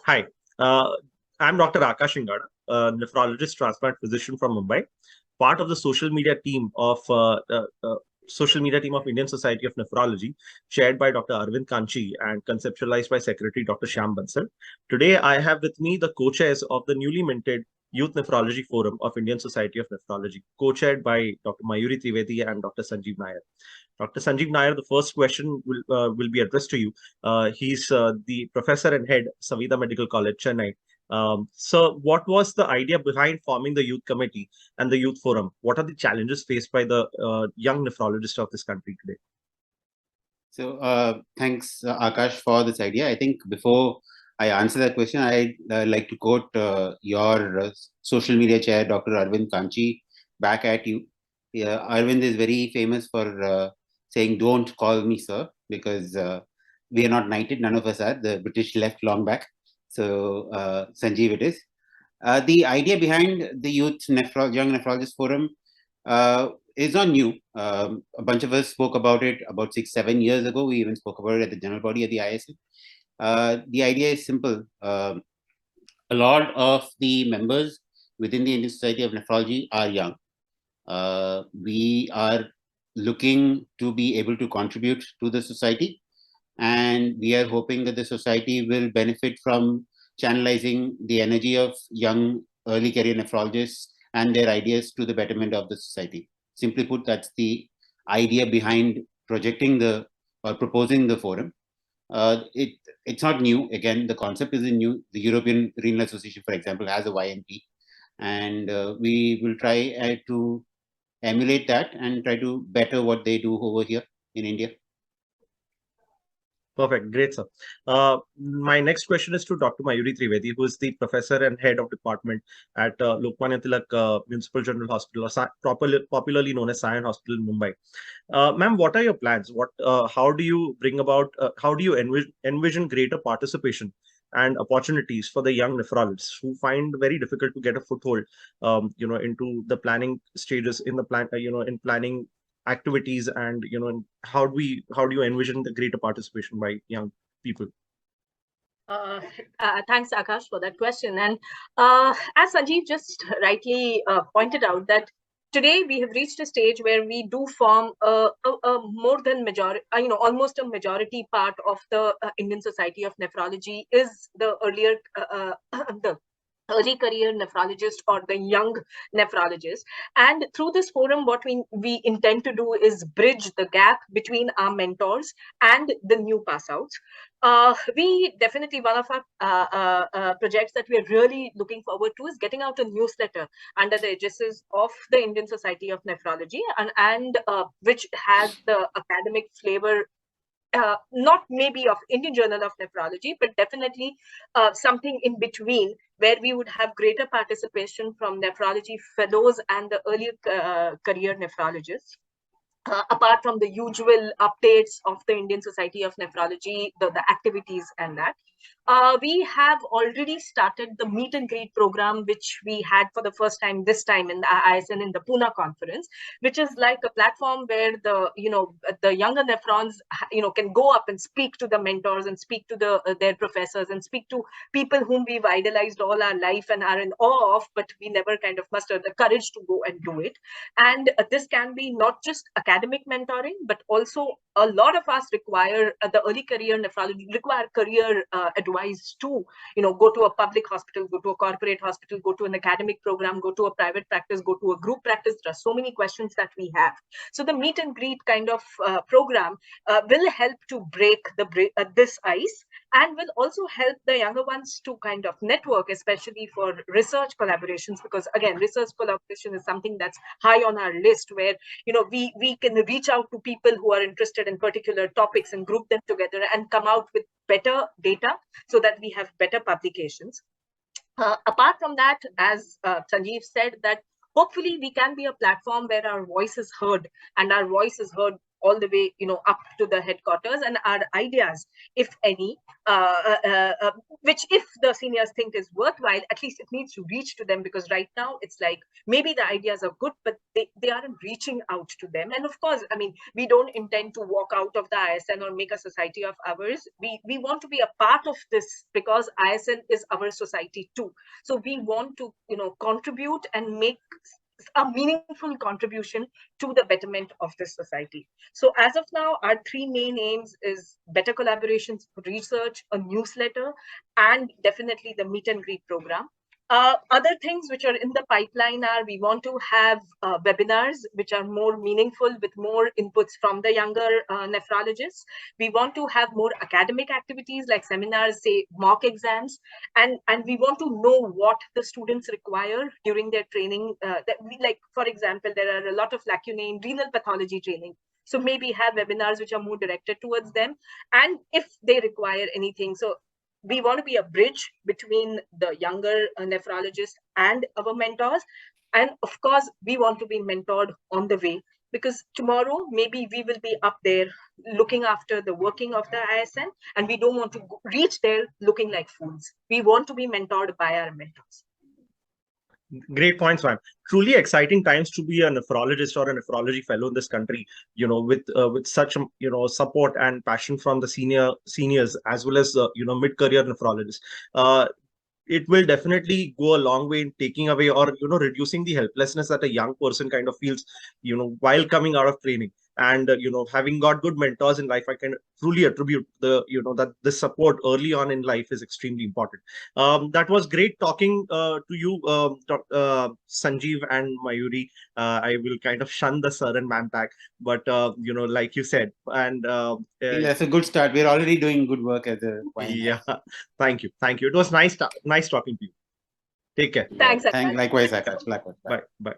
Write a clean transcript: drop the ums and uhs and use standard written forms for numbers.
Hi, I'm Dr. Aakash Shingada, a nephrologist transplant physician from Mumbai, part of the social media team of Indian Society of Nephrology, chaired by Dr. Arvind Kanchi and conceptualized by Secretary Dr. Shyam Bansal. Today, I have with me the co-chairs of the newly minted Youth Nephrology Forum of Indian Society of Nephrology, co-chaired by Dr. Mayuri Trivedi and Dr. Sanjeev Nair. Dr. Sanjeev Nair, the first question will be addressed to you. He's the professor and head, Savida Medical College, Chennai. So, what was the idea behind forming the youth committee and the youth forum? What are the challenges faced by the young nephrologists of this country today? So thanks, Akash, for this idea. I think before I answer that question, I'd like to quote your social media chair, Dr. Arvind Kanchi, back at you. Arvind is very famous for saying, "Don't call me sir," because we are not knighted. None of us are. The British left long back. So Sanjeev, it is. The idea behind the Young Nephrologist Forum is not new. A bunch of us spoke about it about 6-7 years ago. We even spoke about it at the general body at the ISN. The idea is simple. A lot of the members within the Indian Society of Nephrology are young. We are looking to be able to contribute to the society, and we are hoping that the society will benefit from channelizing the energy of young early career nephrologists and their ideas to the betterment of the society. Simply put, that's the idea behind projecting or proposing the forum. It's not new. Again, the concept isn't new. The European Renal Association, for example, has a YNP, and we will try to emulate that and try to better what they do over here in India. Perfect. Great, sir. My next question is to Dr. Mayuri Trivedi, who is the professor and head of department at Lokmanya Tilak Municipal General Hospital, or popularly known as Sion Hospital in Mumbai. Ma'am, what are your plans? How do you how do you envision greater participation and opportunities for the young nephrologists who find very difficult to get a foothold, into the planning stages in the in planning activities, and how do you envision the greater participation by young people? Thanks, Akash, for that question. And as Sanjeev just rightly pointed out, that today we have reached a stage where we do form a more than majority, almost a majority part of the Indian Society of Nephrology is the earlier the early career nephrologist or the young nephrologist. And through this forum, what we intend to do is bridge the gap between our mentors and the new pass outs. We definitely, one of our projects that we're really looking forward to is getting out a newsletter under the aegis of the Indian Society of Nephrology, and which has the academic flavor, not maybe of Indian Journal of Nephrology, but definitely something in between, where we would have greater participation from nephrology fellows and the early career nephrologists. Apart from the usual updates of the Indian Society of Nephrology, the activities and that. We have already started the meet and greet program, which we had for the first time this time in the ISN in the Pune conference, which is like a platform where the younger nephrons can go up and speak to the mentors and speak to their professors and speak to people whom we've idolized all our life and are in awe of, but we never kind of muster the courage to go and do it. And this can be not just academic mentoring, but also a lot of us require the early career nephrology require career advice to go to a public hospital, go to a corporate hospital, go to an academic program, go to a private practice, go to a group practice. There are so many questions that we have. So the meet and greet kind of program will help to break this ice, and will also help the younger ones to kind of network, especially for research collaborations, because again, research collaboration is something that's high on our list, where we can reach out to people who are interested in particular topics and group them together and come out with better data so that we have better publications. Apart from that, as Sanjeev said, that hopefully we can be a platform where our voice is heard, and our voice is heard all the way, up to the headquarters, and our ideas, if any, which if the seniors think is worthwhile, at least it needs to reach to them, because right now it's like maybe the ideas are good, but they aren't reaching out to them. And of course, I mean, we don't intend to walk out of the ISN or make a society of ours. We want to be a part of this, because ISN is our society too. So we want to, contribute and make a meaningful contribution to the betterment of this society. So as of now, our three main aims is better collaborations, research, a newsletter, and definitely the meet and greet program. Other things which are in the pipeline are, we want to have webinars which are more meaningful with more inputs from the younger nephrologists. We want to have more academic activities like seminars, say mock exams, and we want to know what the students require during their training. Like, for example, there are a lot of lacunae in renal pathology training. So maybe have webinars which are more directed towards them, and if they require anything. So we want to be a bridge between the younger nephrologists and our mentors. And of course, we want to be mentored on the way, because tomorrow, maybe we will be up there looking after the working of the ISN, and we don't want to reach there looking like fools. We want to be mentored by our mentors. Great points, ma'am. Truly exciting times to be a nephrologist or a nephrology fellow in this country, with such, support and passion from the seniors, as well as, mid-career nephrologists. It will definitely go a long way in taking away or, reducing the helplessness that a young person kind of feels, while coming out of training. And, having got good mentors in life, I can truly attribute that the support early on in life is extremely important. That was great talking to you, Sanjeev and Mayuri. I will kind of shun the sir and ma'am tag, but, like you said, and that's a good start. We're already doing good work as a YNF. Yeah, thank you. It was nice talking to you. Take care. Thanks, Akash. Likewise, Akash. Likewise. Bye.